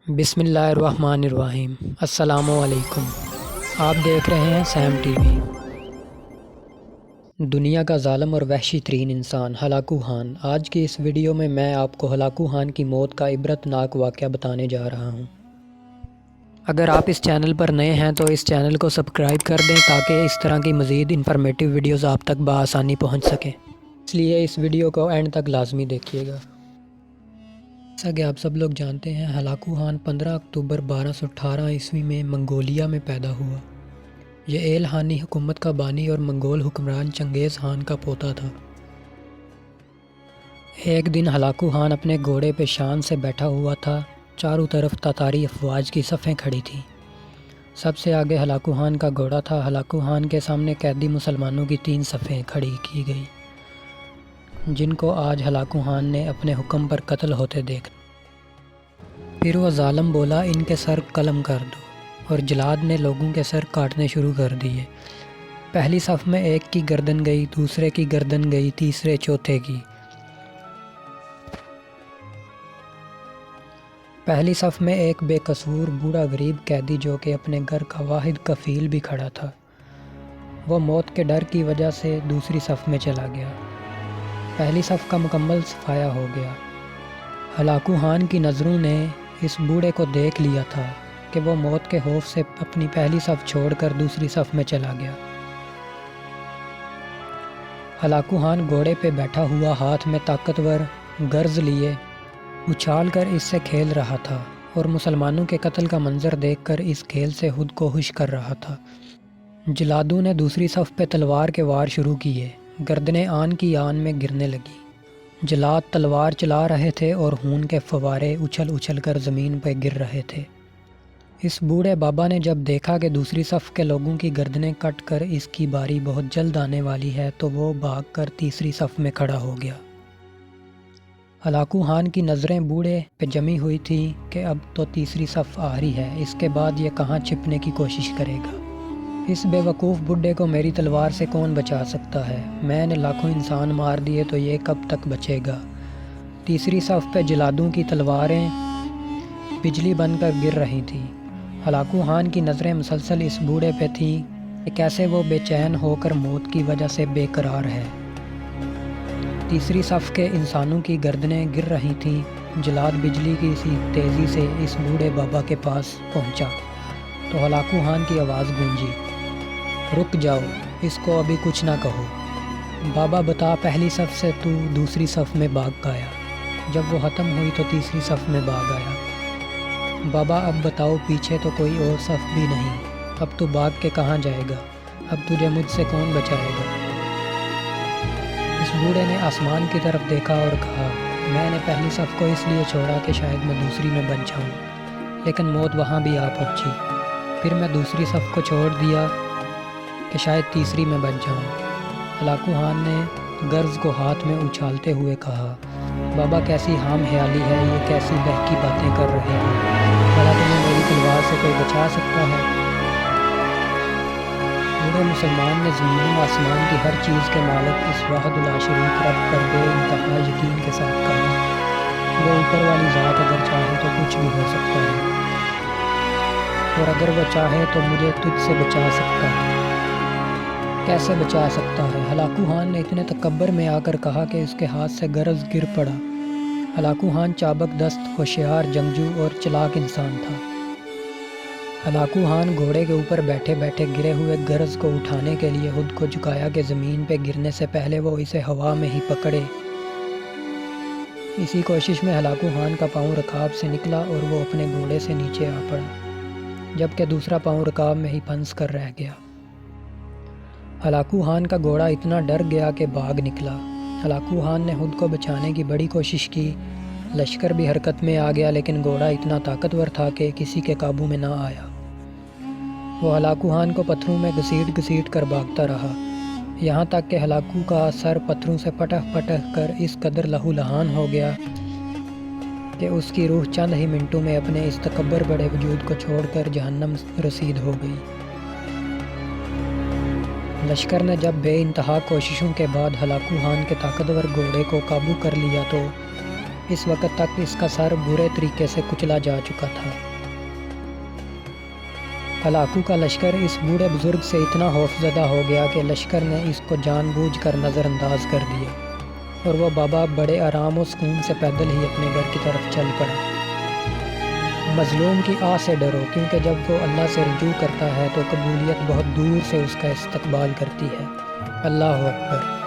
بسم اللہ الرحمن الرحیم۔ السلام علیکم۔ آپ دیکھ رہے ہیں سیم ٹی وی۔ دنیا کا ظالم اور وحشی ترین انسان ہلاکو خان۔ آج کی اس ویڈیو میں آپ کو ہلاکو خان کی موت کا عبرت ناک واقعہ بتانے جا رہا ہوں۔ اگر آپ اس چینل پر نئے ہیں تو اس چینل کو سبسکرائب کر دیں تاکہ اس طرح کی مزید انفارمیٹیو ویڈیوز آپ تک بآسانی پہنچ سکیں۔ اس لیے اس ویڈیو کو اینڈ تک لازمی دیکھیے گا۔ جیسا کہ آپ سب لوگ جانتے ہیں، ہلاکو خان 15 اکتوبر 1218 عیسوی میں منگولیا میں پیدا ہوا۔ یہ ایلخانی حکومت کا بانی اور منگول حکمران چنگیز خان کا پوتا تھا۔ ایک دن ہلاکو خان اپنے گھوڑے پہ شان سے بیٹھا ہوا تھا۔ چاروں طرف تاتاری افواج کی صفیں کھڑی تھیں۔ سب سے آگے ہلاکو خان کا گھوڑا تھا۔ ہلاکو خان کے سامنے قیدی مسلمانوں کی 3 صفیں کھڑی کی گئی، جن کو آج ہلاکو خان نے اپنے حکم پر قتل ہوتے دیکھا۔ پھر وہ ظالم بولا، ان کے سر قلم کر دو، اور جلاد نے لوگوں کے سر کاٹنے شروع کر دیے۔ پہلی صف میں ایک کی گردن گئی، دوسرے کی گردن گئی، تیسرے چوتھے کی۔ پہلی صف میں ایک بے قصور بوڑھا غریب قیدی جو کہ اپنے گھر کا واحد کفیل بھی کھڑا تھا، وہ موت کے ڈر کی وجہ سے دوسری صف میں چلا گیا۔ پہلی صف کا مکمل صفایا ہو گیا۔ ہلاکو خان کی نظروں نے اس بوڑھے کو دیکھ لیا تھا کہ وہ موت کے خوف سے اپنی پہلی صف چھوڑ کر دوسری صف میں چلا گیا۔ ہلاکو خان گھوڑے پہ بیٹھا ہوا، ہاتھ میں طاقتور گرز لیے اچھال کر اس سے کھیل رہا تھا، اور مسلمانوں کے قتل کا منظر دیکھ کر اس کھیل سے خود کو خوش کر رہا تھا۔ جلادوں نے دوسری صف پہ تلوار کے وار شروع کیے۔ گردنیں آن کی آن میں گرنے لگی۔ جلاد تلوار چلا رہے تھے اور خون کے فوارے اچھل اچھل کر زمین پہ گر رہے تھے۔ اس بوڑھے بابا نے جب دیکھا کہ دوسری صف کے لوگوں کی گردنیں کٹ کر اس کی باری بہت جلد آنے والی ہے تو وہ بھاگ کر تیسری صف میں کھڑا ہو گیا۔ ہلاکو خان کی نظریں بوڑھے پہ جمی ہوئی تھیں کہ اب تو تیسری صف آخری ہے، اس کے بعد یہ کہاں چھپنے کی کوشش کرے گا۔ اس بے وقوف بڈھے کو میری تلوار سے کون بچا سکتا ہے؟ میں نے لاکھوں انسان مار دیے تو یہ کب تک بچے گا؟ تیسری صف پہ جلادوں کی تلواریں بجلی بن کر گر رہی تھیں۔ ہلاکو خان کی نظریں مسلسل اس بوڑھے پہ تھیں کہ کیسے وہ بے چین ہو کر موت کی وجہ سے بے قرار ہے۔ تیسری صف کے انسانوں کی گردنیں گر رہی تھیں۔ جلاد بجلی کی سی تیزی سے اس بوڑھے بابا کے پاس پہنچا تو ہلاکو خان کی آواز گونجی، رک جاؤ، اس کو ابھی کچھ نہ کہو۔ بابا بتا، پہلی صف سے تو دوسری صف میں بھاگ آیا، جب وہ ختم ہوئی تو تیسری صف میں بھاگ آیا۔ بابا اب بتاؤ، پیچھے تو کوئی اور صف بھی نہیں، اب تو بھاگ کے کہاں جائے گا؟ اب تجھے مجھ سے کون بچائے گا؟ اس بوڑھے نے آسمان کی طرف دیکھا اور کہا، میں نے پہلی صف کو اس لیے چھوڑا کہ شاید میں دوسری میں بچ جاؤں، لیکن موت وہاں بھی آ پہنچی۔ پھر میں دوسری صف کو چھوڑ دیا کہ شاید تیسری میں بچ جاؤں۔ ہلاکو خان نے گرز کو ہاتھ میں اچھالتے ہوئے کہا، بابا کیسی حام خیالی ہے، یہ کیسی بہکی باتیں کر رہے ہو؟ بھلا تمہیں میری تلوار سے کوئی بچا سکتا ہے؟ بوڑھے مسلمان نے زمین و آسمان کی ہر چیز کے مالک اس واحد لا شریک رب پر بے انتہا یقین کے ساتھ کہا، وہ اوپر والی ذات اگر چاہے تو کچھ بھی ہو سکتا ہے، اور اگر وہ چاہے تو مجھے تجھ سے بچا سکتا ہے۔ کیسے بچا سکتا ہے؟ ہلاکو خان نے اتنے تکبر میں آ کر کہا کہ اس کے ہاتھ سے گرز گر پڑا۔ ہلاکو خان چابک دست، ہوشیار جنگجو اور چلاک انسان تھا۔ ہلاکو خان گھوڑے کے اوپر بیٹھے بیٹھے گرے ہوئے گرز کو اٹھانے کے لیے خود کو جھکایا کہ زمین پہ گرنے سے پہلے وہ اسے ہوا میں ہی پکڑے۔ اسی کوشش میں ہلاکو خان کا پاؤں رکاب سے نکلا اور وہ اپنے گھوڑے سے نیچے آ پڑا، جبکہ دوسرا پاؤں رکاب میں ہی پھنس کر رہ گیا۔ ہلاکو خان کا گھوڑا اتنا ڈر گیا کہ بھاگ نکلا۔ ہلاکو خان نے خود کو بچانے کی بڑی کوشش کی، لشکر بھی حرکت میں آ گیا، لیکن گھوڑا اتنا طاقتور تھا کہ کسی کے قابو میں نہ آیا۔ وہ ہلاکو خان کو پتھروں میں گھسیٹ گھسیٹ کر بھاگتا رہا، یہاں تک کہ ہلاکو کا سر پتھروں سے پٹک پٹک کر اس قدر لہو لہان ہو گیا کہ اس کی روح چند ہی منٹوں میں اپنے اس تکبر بڑے وجود کو چھوڑ کر جہنم رسید ہو گئی۔ لشکر نے جب بے انتہا کوششوں کے بعد ہلاکو خان کے طاقتور گھوڑے کو قابو کر لیا تو اس وقت تک اس کا سر برے طریقے سے کچلا جا چکا تھا۔ ہلاکو کا لشکر اس بوڑھے بزرگ سے اتنا خوفزدہ ہو گیا کہ لشکر نے اس کو جان بوجھ کر نظر انداز کر دیا، اور وہ بابا بڑے آرام و سکون سے پیدل ہی اپنے گھر کی طرف چل پڑا۔ مظلوم کی آہ سے ڈرو، کیونکہ جب وہ اللہ سے رجوع کرتا ہے تو قبولیت بہت دور سے اس کا استقبال کرتی ہے۔ اللہ اکبر۔